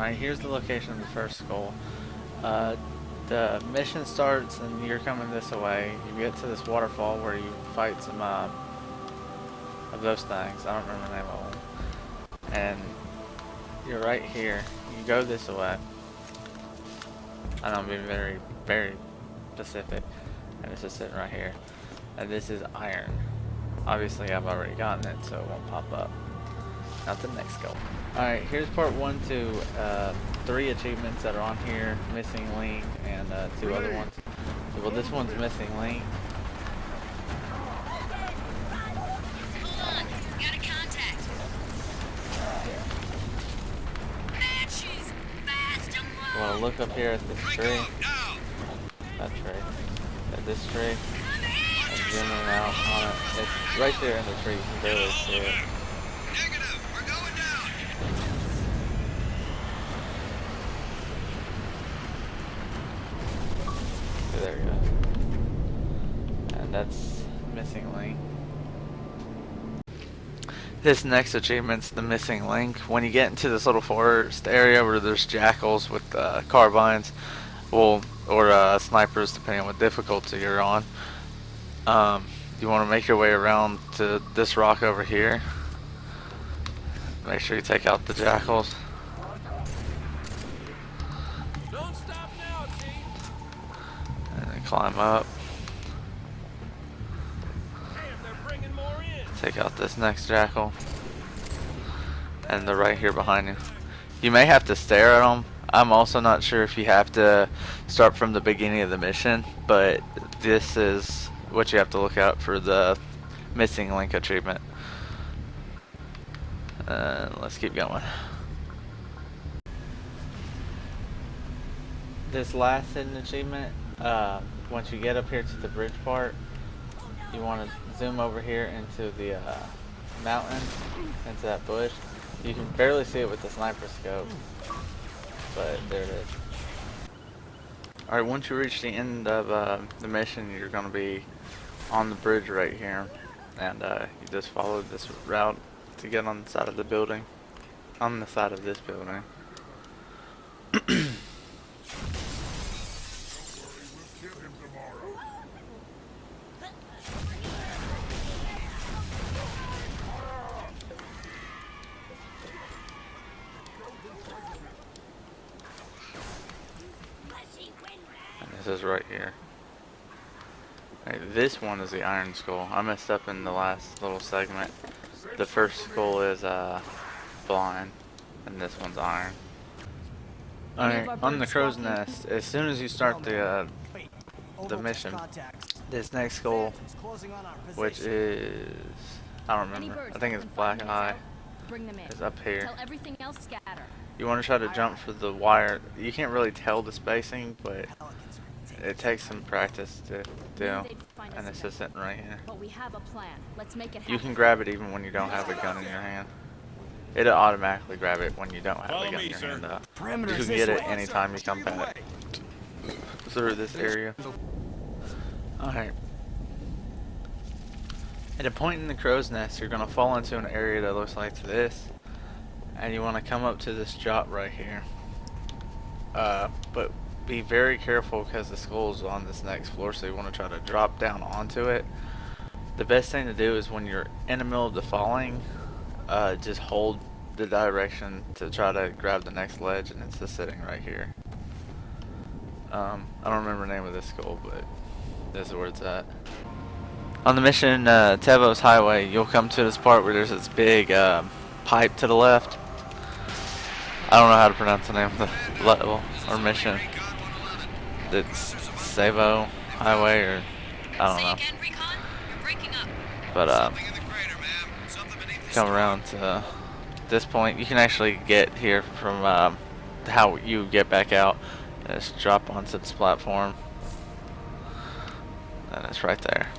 Alright, here's the location of the first skull. The mission starts and you're coming this way. You get to this waterfall where you fight some of those things. I don't remember the name of them. And you're right here. You go this way. I know I'm being very, very specific. And it's just sitting right here. And this is iron. Obviously I've already gotten it, so it won't pop up. Now the next goal. Alright, here's part 1 to 3 achievements that are on here. Missing link and 2 other ones. Well, this one's missing link. Hold on, got a contact. Matches, fast and You want to look up here at this tree. That tree. At this tree. And zoom in and out on it. It's right there in the tree. You can barely see it. Negative, we're going down. There you go. And that's missing link. This next achievement's the missing link. When you get into this little forest area where there's jackals with carbines, well, or snipers, depending on what difficulty you're on, you want to make your way around to this rock over here. Make sure you take out the jackals. Don't stop now, Chief. And then climb up. Damn, they're bringing more in. Take out this next jackal. And they're right here behind you. You may have to stare at them. I'm also not sure if you have to start from the beginning of the mission, but this is what you have to look out for the missing link achievement. Let's keep going. This last hidden achievement, once you get up here to the bridge part, you want to zoom over here into the mountain, into that bush. You can barely see it with the sniper scope, but there it is. Alright, once you reach the end of the mission, you're going to be on the bridge right here, and you just follow this route to get on the side of the building, on the side of this building. And this is right here. Right, this one is the iron skull. I messed up in the last little segment. The first skull is blind, and this one's iron. Alright, on the crow's nest, as soon as you start the mission, this next skull, which is, I don't remember, I think it's black eye, is up here. You want to try to jump for the wire. You can't really tell the spacing, but it takes some practice to do. And it's just sitting right here. You can grab it even when you don't have a gun in your hand. It'll automatically grab it when you don't have a gun in your hand. You can get it anytime you come back through this area. Alright. At a point in the crow's nest, you're going to fall into an area that looks like this. And you want to come up to this jot right here. But be very careful because the skull's on this next floor, so you want to try to drop down onto it. The best thing to do is when you're in the middle of the falling, just hold the direction to try to grab the next ledge, and it's just sitting right here. I don't remember the name of this skull, but this is where it's at. On the mission Tsavo's Highway, you'll come to this part where there's this big pipe to the left. I don't know how to pronounce the name of the level or mission. It's Tsavo Highway, or I don't know. But come around to this point. You can actually get here from how you get back out. Just drop onto this platform, and it's right there.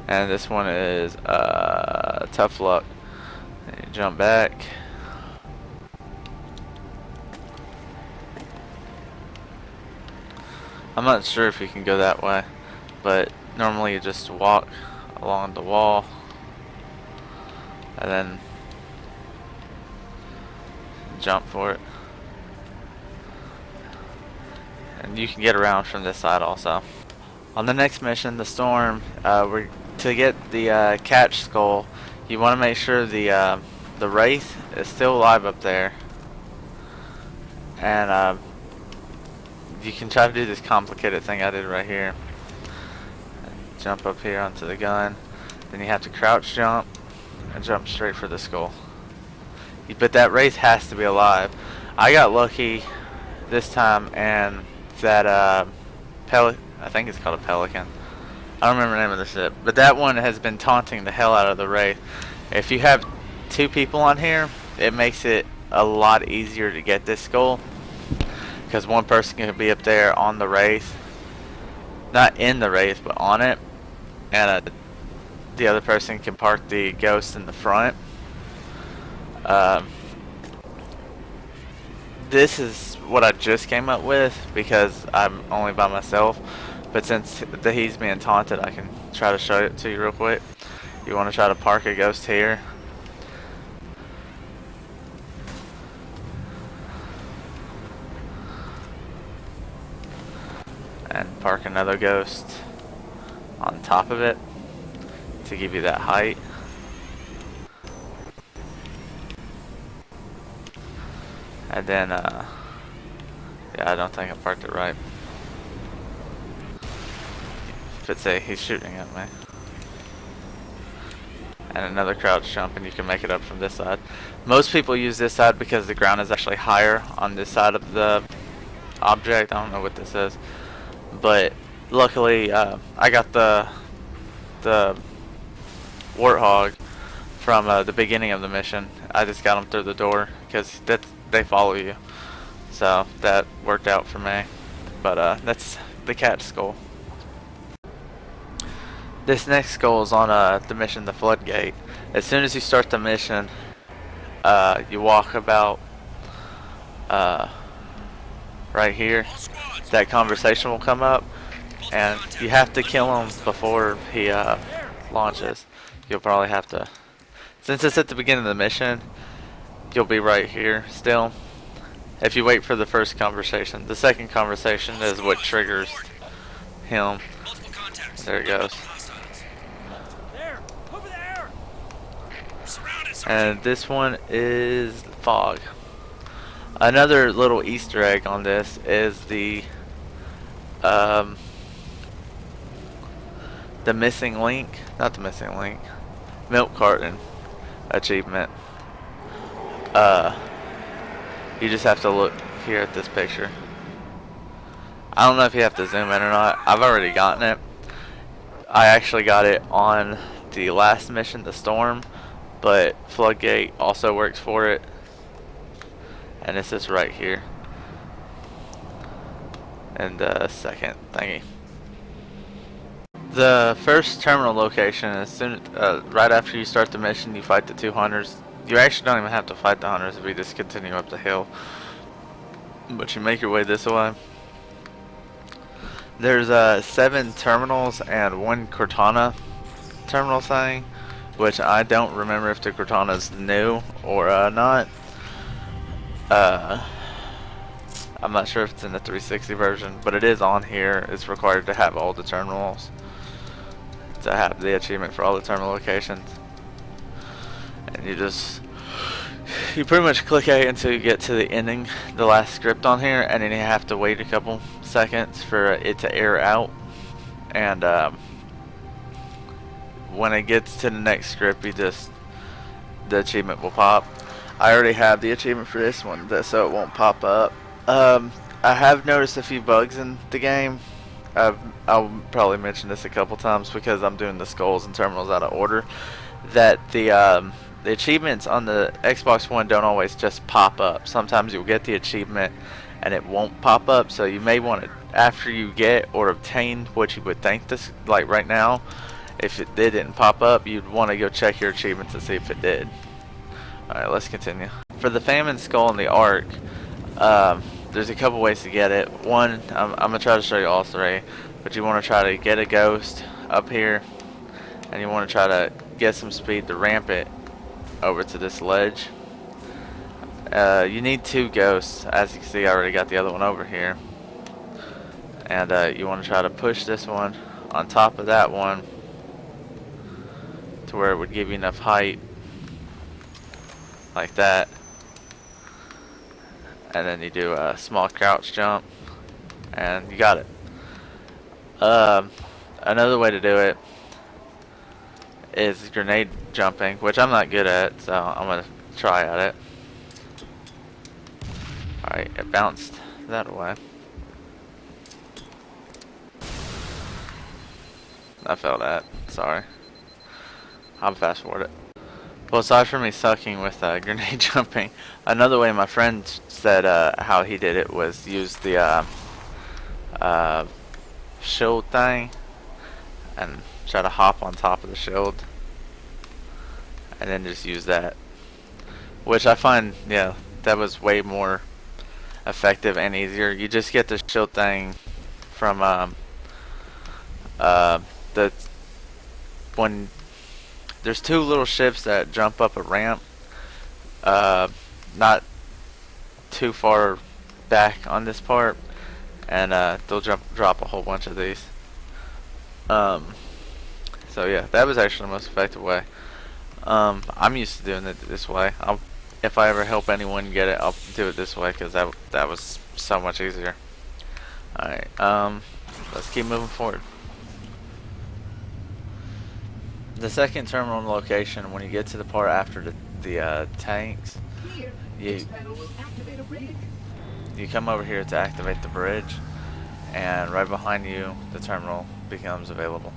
And this one is tough luck. And you jump back. I'm not sure if you can go that way, but normally you just walk along the wall and then jump for it. And you can get around from this side also. On the next mission, the Storm, to get the catch skull, you want to make sure the Wraith is still alive up there. And you can try to do this complicated thing I did right here. Jump up here onto the gun. Then you have to crouch jump and jump straight for the skull. But that Wraith has to be alive. I got lucky this time, and that I think it's called a pelican. I don't remember the name of the ship, but that one has been taunting the hell out of the Wraith. If you have 2 people on here, it makes it a lot easier to get this skull, because one person can be up there on the Wraith, not in the Wraith, but on it, and the other person can park the ghost in the front. This is what I just came up with because I'm only by myself, but since he's being taunted, I can try to show it to you real quick. You want to try to park a ghost here. And park another ghost on top of it to give you that height. And then, yeah, I don't think I parked it right. If it's he's shooting at me. And another crouch jump, and you can make it up from this side. Most people use this side because the ground is actually higher on this side of the object. I don't know what this is. But luckily, I got the Warthog from the beginning of the mission. I just got them through the door because they follow you. So that worked out for me. But that's the cat skull. This next skull is on the mission, the Floodgate. As soon as you start the mission, you walk about right here. That conversation will come up, and you have to kill him before he launches. You'll probably have to, since it's at the beginning of the mission, you'll be right here still. If you wait for the first conversation, the second conversation is what triggers him. There it goes. And this one is fog. Another little Easter egg on this is the missing link, not the missing link, milk carton achievement. You just have to look here at this picture. I don't know if you have to zoom in or not. I've already gotten it. I actually got it on the last mission, the Storm, but Floodgate also works for it. And this is right here. And the second thingy. The first terminal location, as soon right after you start the mission, you fight the 2 hunters. You actually don't even have to fight the hunters if you just continue up the hill. But you make your way this way. There's 7 terminals and 1 Cortana terminal thing, which I don't remember if the Cortana's new or not. I'm not sure if it's in the 360 version, but it is on here. It's required to have all the terminals, to have the achievement for all the terminal locations. And you pretty much click A until you get to the ending, the last script on here, and then you have to wait a couple seconds for it to air out. And when it gets to the next script, the achievement will pop. I already have the achievement for this one, so it won't pop up. I have noticed a few bugs in the game. I'll probably mention this a couple times because I'm doing the skulls and terminals out of order. That the achievements on the Xbox One don't always just pop up. Sometimes you'll get the achievement and it won't pop up. So you may want to, after you get or obtain what you would think this, like right now, if it didn't pop up, you'd want to go check your achievements to see if it did. Alright, let's continue. For the Famine skull and the Ark, there's a couple ways to get it. One, I'm going to try to show you all 3, but you want to try to get a ghost up here, and you want to try to get some speed to ramp it over to this ledge. You need 2 ghosts. As you can see, I already got the other one over here. And you want to try to push this one on top of that one to where it would give you enough height, like that. And then you do a small crouch jump, and you got it. Another way to do it is grenade jumping, which I'm not good at, so I'm gonna try at it. Alright, it bounced that way. I felt that. Sorry. I'll fast forward it. Well, aside from me sucking with grenade jumping, another way my friend said how he did it was use the shield thing and try to hop on top of the shield and then just use that, which I find, yeah, that was way more effective and easier. You just get the shield thing from when there's 2 little ships that jump up a ramp not too far back on this part, and they'll drop a whole bunch of these. So yeah, that was actually the most effective way. I'm used to doing it this way. If I ever help anyone get it, I'll do it this way because that was so much easier. Alright, let's keep moving forward. The second terminal location, when you get to the part after the tanks, you come over here to activate the bridge, and right behind you the terminal becomes available.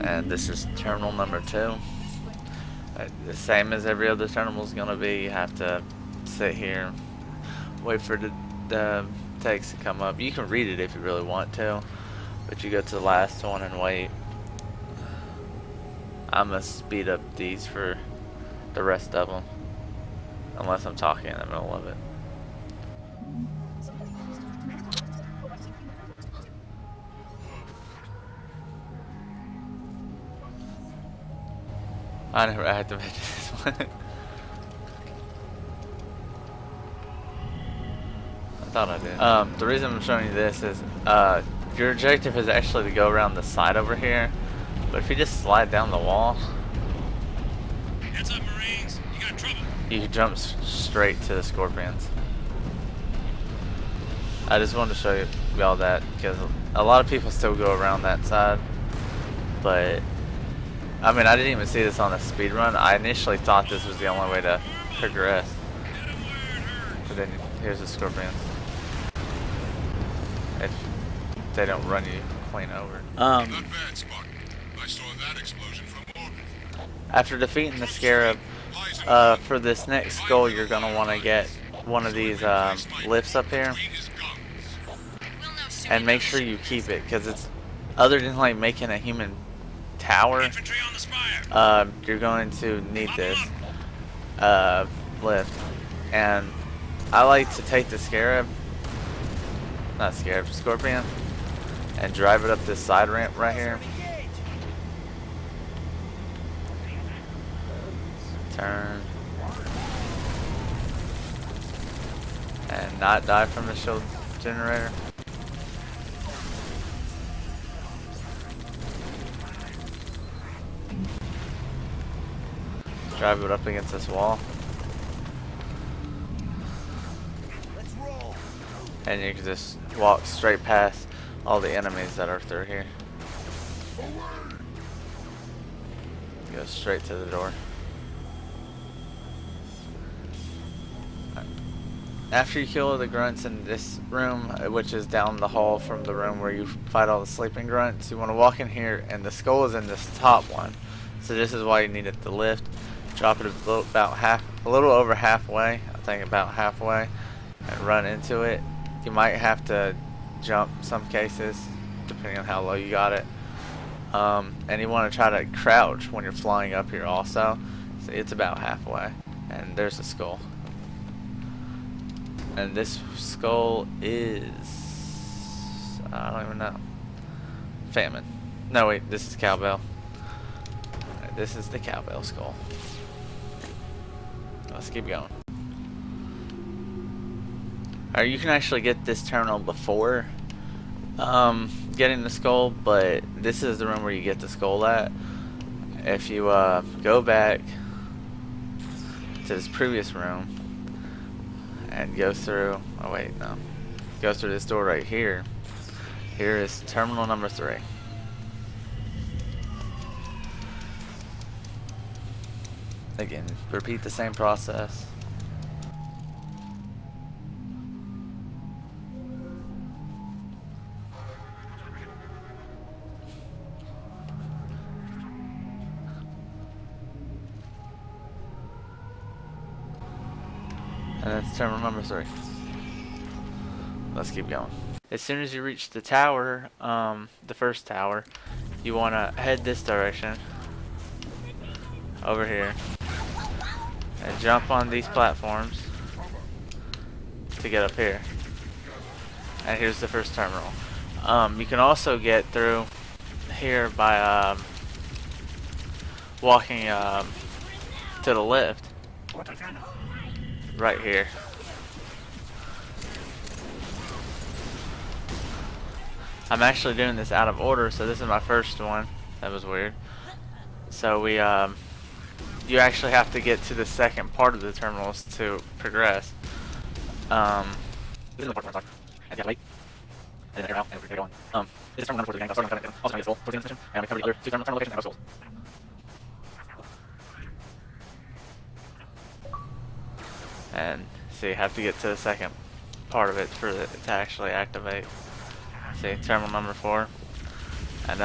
And this is terminal number 2. The same as every other terminal is going to be. You have to sit here, wait for the tanks to come up. You can read it if you really want to, but you go to the last one and wait. I'm going to speed up these for the rest of them, unless I'm talking in the middle of it. I never activated this one. I thought I did. The reason I'm showing you this is your objective is actually to go around the side over here, but if you just slide down the wall, Heads up, Marines. You got trouble. you can jump straight to the scorpions. I just wanted to show you all that because a lot of people still go around that side, but I mean, I didn't even see this on a speed run. I initially thought this was the only way to progress, but then here's the scorpions. If they don't run you clean over. Not bad, Spartan. I saw that explosion from orbit. After defeating the scarab, for this next skull, you're gonna want to get one of these lifts up here, and make sure you keep it, because it's, other than like making a human tower, Infantry on the spire. you're going to need this lift. And I like to take the scarab, not scarab, scorpion, and drive it up this side ramp right here. Turn. And not die from the shield generator. Drive it up against this wall. And you can just walk straight past all the enemies that are through here. Go straight to the door. After you kill the grunts in this room, which is down the hall from the room where you fight all the sleeping grunts, you want to walk in here, and the skull is in this top one. So this is why you needed the lift. Drop it a little over halfway, I think about halfway, and run into it. You might have to jump some cases, depending on how low you got it. And you want to try to crouch when you're flying up here also. So it's about halfway, and there's the skull. And this skull is, I don't even know. Famine. No wait, this is Cowbell. this is the Cowbell skull. Let's keep going. Alright, you can actually get this terminal before getting the skull, but this is the room where you get the skull at. If you go back to this previous room and go through, oh wait, no, go through this door right here. Here is terminal number 3. Again, repeat the same process. And that's terminal number 3. Let's keep going. As soon as you reach the tower, the first tower, you want to head this direction. Over here. And jump on these platforms to get up here. And here's the first terminal. You can also get through here by walking to the left. Right here. I'm actually doing this out of order, so this is my first one. That was weird. So we you actually have to get to the second part of the terminals to progress. This is the part where I'm talking. And you gotta wait. And then air out, and we're going. This is terminal number 4 of the game. Also going to get full towards the end of the mission. And we cover the other 2 terminal locations and no souls. And so you have to get to the second part of it for it to actually activate. See, terminal number 4. And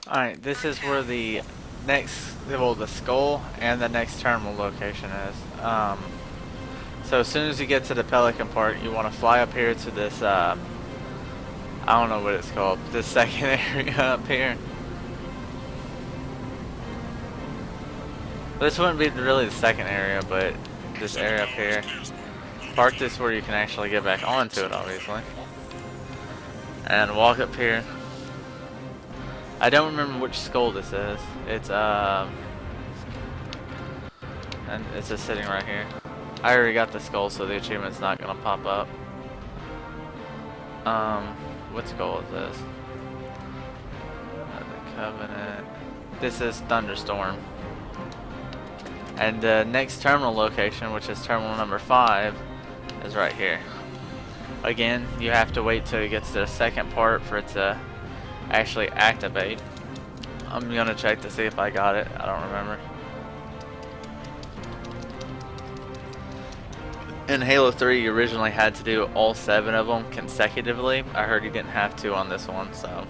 alright, this is where the next, well, the skull and the next terminal location is. So as soon as you get to the pelican part, you want to fly up here to this I don't know what it's called, this second area up here. This wouldn't be really the second area, but this area up here. Park this where you can actually get back onto it, obviously. And walk up here. I don't remember which skull this is. It's and it's just sitting right here. I already got the skull, so the achievement's not gonna pop up. What skull is this? The Covenant. This is Thunderstorm. And the next terminal location, which is terminal number 5, is right here. Again, you have to wait till it gets to the second part for it to actually activate. I'm gonna check to see if I got it. I don't remember. In Halo 3, you originally had to do all 7 of them consecutively. I heard you didn't have to on this one, so.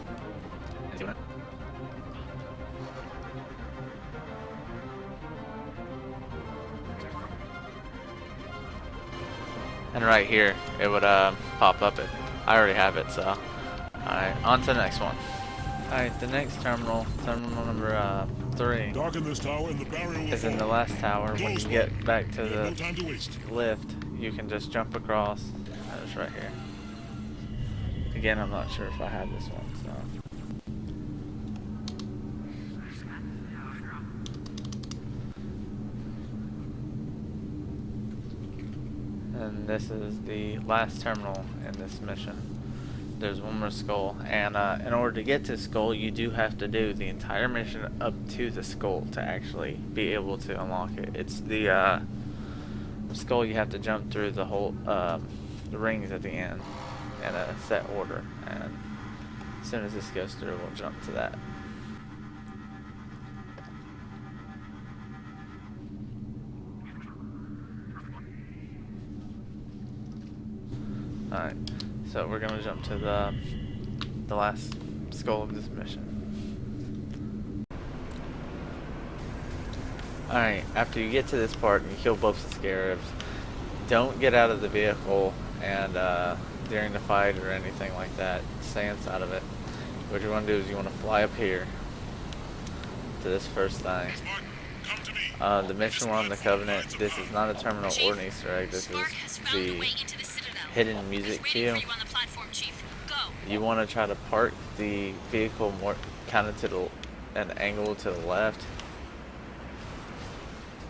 And right here, it would pop up. I already have it, so. Alright, on to the next one. Alright, the next terminal, terminal number 3, Darken this tower and the barrier will is in the fall. last tower. When you get back to We have no the time to waste. lift, you can just jump across. It's right here. Again, I'm not sure if I had this one, so. And this is the last terminal in this mission. There's one more skull, and in order to get to skull, you do have to do the entire mission up to the skull to actually be able to unlock it. It's the skull you have to jump through the whole the rings at the end in a set order, and as soon as this goes through, we'll jump to that. Alright, so we're gonna jump to the last skull of this mission. Alright, after you get to this part and you kill both the scarabs, don't get out of the vehicle and during the fight or anything like that. Stay inside of it. What you want to do is you want to fly up here to this first thing. Come to me. The mission one on the Covenant. This is not a terminal or an Easter egg. This is the hidden music cue. You want to try to park the vehicle more kind of to the an angle to the left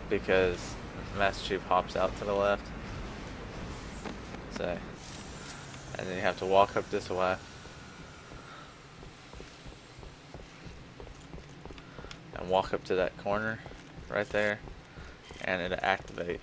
because Master Chief hops out to the left. So, and then you have to walk up this way. And walk up to that corner right there, and it'll activate.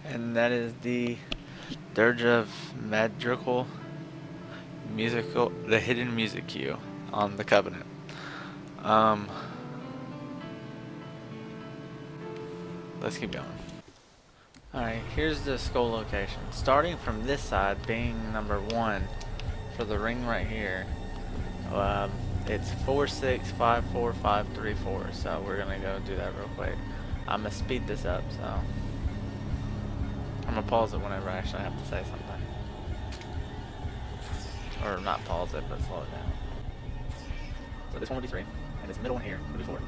And that is the Dirge of Madrigal musical, the hidden music cue on the Covenant. Let's keep going. Alright, here's the skull location. Starting from this side, being number 1 for the ring right here, it's 465434. So we're gonna go do that real quick. I'm gonna speed this up, so I'm gonna pause it whenever I actually have to say something. Or not pause it, but slow it down. So this one would be 3, and this middle one here would be 4.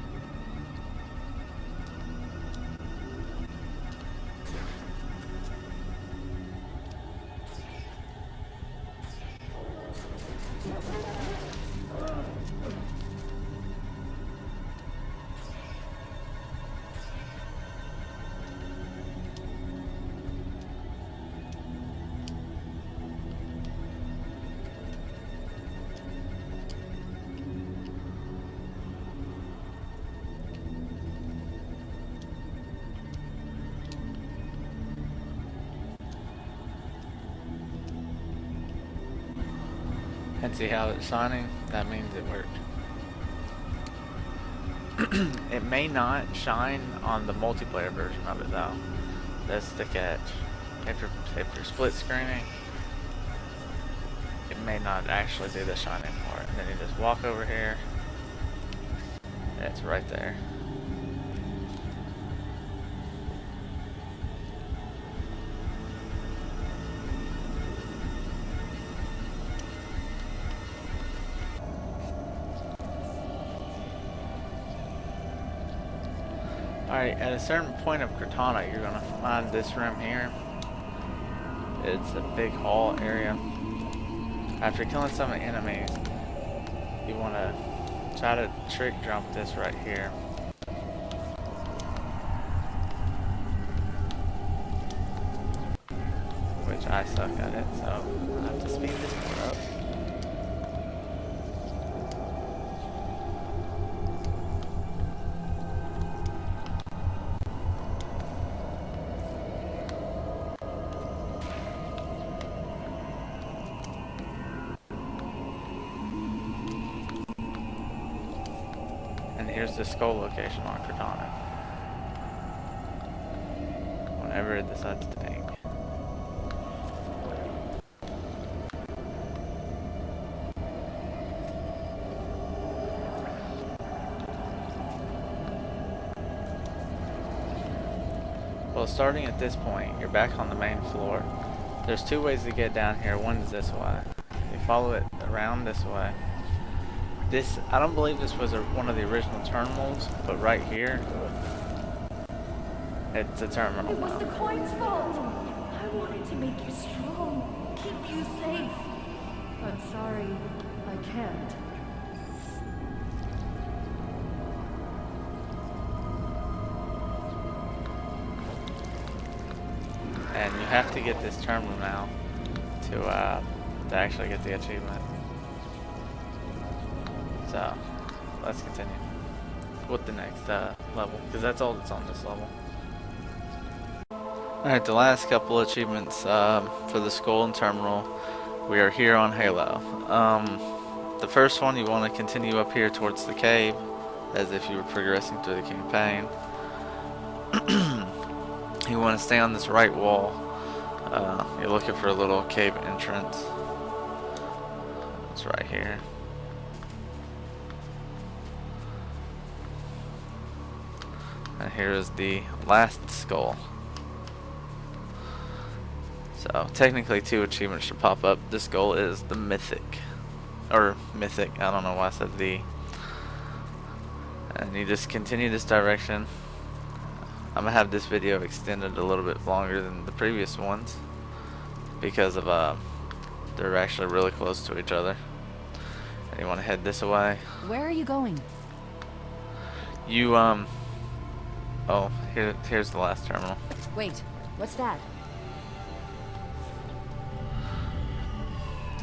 And see how it's shining? That means it worked. It may not shine on the multiplayer version of it though. That's the catch. If you're split screening, it may not actually do the shining part. And then you just walk over here, and it's right there. Alright, at a certain point of Cortana, you're going to find this room here. It's a big hall area. After killing some of the enemies, you want to try to trick jump this right here. Which I suck at it, so I have to speed this part up. Here's the skull location on Cortana. Whenever it decides to ping. Well, starting at this point, you're back on the main floor. There's 2 ways to get down here. One is this way. You follow it around this way. This, I don't believe this was one of the original terminals, but right here, it's a terminal. It was the coin's fault. I wanted to make you strong, keep you safe. I'm sorry, I can't. And you have to get this terminal now to actually get the achievement. So, let's continue with the next level, because that's all that's on this level. Alright, the last couple achievements for the skull and terminal, we are here on Halo. The first one, you want to continue up here towards the cave, as if you were progressing through the campaign. You you want to stay on this right wall. You're looking for a little cave entrance. It's right here. And here is the last skull. So technically 2 achievements should pop up. This goal is the Mythic. Or Mythic, I don't know why I said the. And you just continue this direction. I'm gonna have this video extended a little bit longer than the previous ones because of they're actually really close to each other. And you want to head this way. Where are you going? You oh, here's the last terminal. Wait, what's that?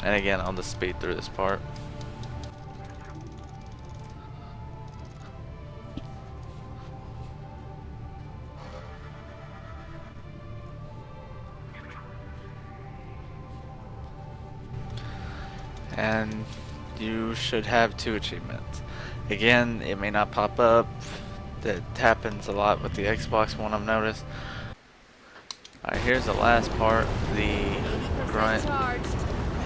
And again, I'll just speed through this part. And you should have 2 achievements. Again, it may not pop up. That happens a lot with the Xbox One, I've noticed. Alright, here's the last part. The Grunt.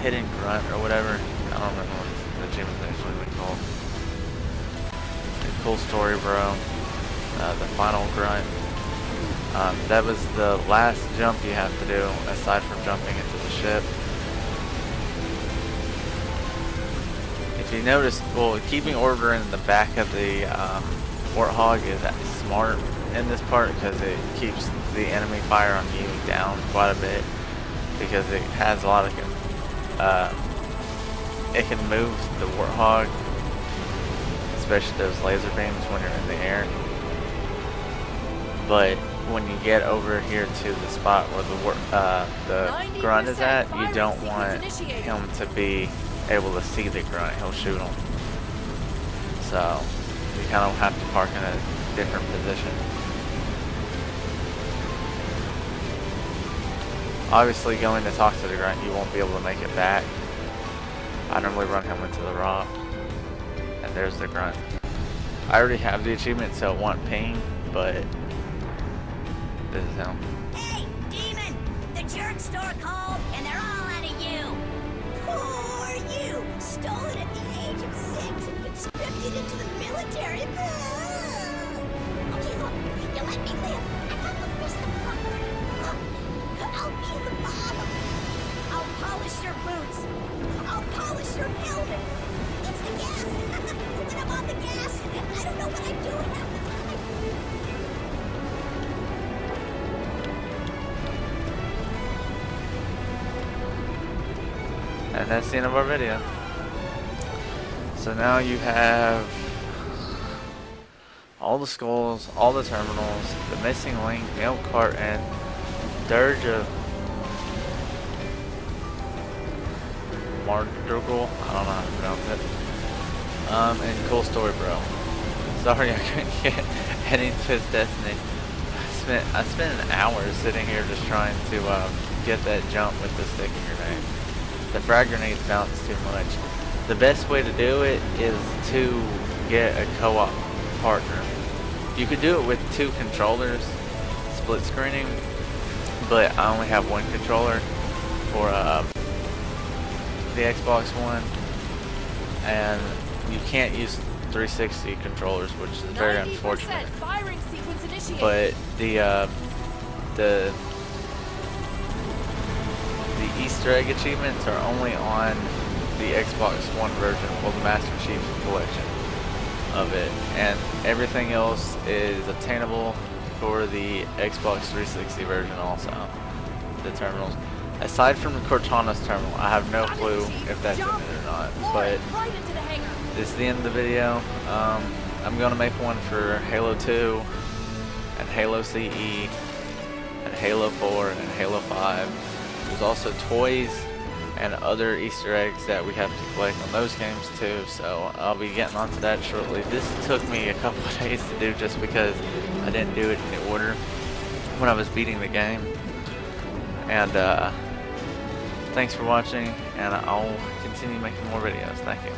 Hidden Grunt or whatever. I don't remember what the achievement's actually been called. Cool story, bro. The final Grunt. That was the last jump you have to do, aside from jumping into the ship. If you notice, well, keeping order in the back of the Warthog is smart in this part because it keeps the enemy fire on you down quite a bit, because it has a lot of it can move the Warthog, especially those laser beams when you're in the air. But when you get over here to the spot where the Grunt is at, you don't want him to be able to see the Grunt. He'll shoot him. So you kind of have to park in a different position. Obviously, going to talk to the Grunt, you won't be able to make it back. I normally run him into the rock. And there's the Grunt. I already have the achievement, so it won't ping, but this is him. Hey, demon! The jerk store called, and they're all out of you. Poor you! Stolen at the age of 6 and conscripted into the military. Okay, look, you let me live. I got the fist of power. Look, I'll be the bottom. I'll polish your boots. I'll polish your helmet. It's the gas. When I'm on the gas, I don't know what I'm doing half the time. And that's the end of our video. So now you have all the skulls, all the terminals, the missing link, nailed Carton, Dirge of Madrigal, I don't know how to pronounce it. And cool story, bro. Sorry I couldn't get any to his destiny. I spent an hour sitting here just trying to get that jump with the stick in your name. The frag grenades bounce too much. The best way to do it is to get a co-op partner. You could do it with 2 controllers, split screening, but I only have 1 controller for the Xbox One, and you can't use 360 controllers, which is very unfortunate. Firing sequence initiated. But the Easter egg achievements are only on the Xbox One version, well, the Master Chief Collection of it, and everything else is obtainable for the Xbox 360 version also, the terminals. Aside from the Cortanas Terminal, I have no clue if that's in it or not, but this is the end of the video. I'm going to make one for Halo 2, and Halo CE, and Halo 4, and Halo 5. There's also toys and other Easter eggs that we have to collect on those games too, so I'll be getting onto that shortly. This took me a couple of days to do just because I didn't do it in order when I was beating the game. And thanks for watching, and I'll continue making more videos. Thank you.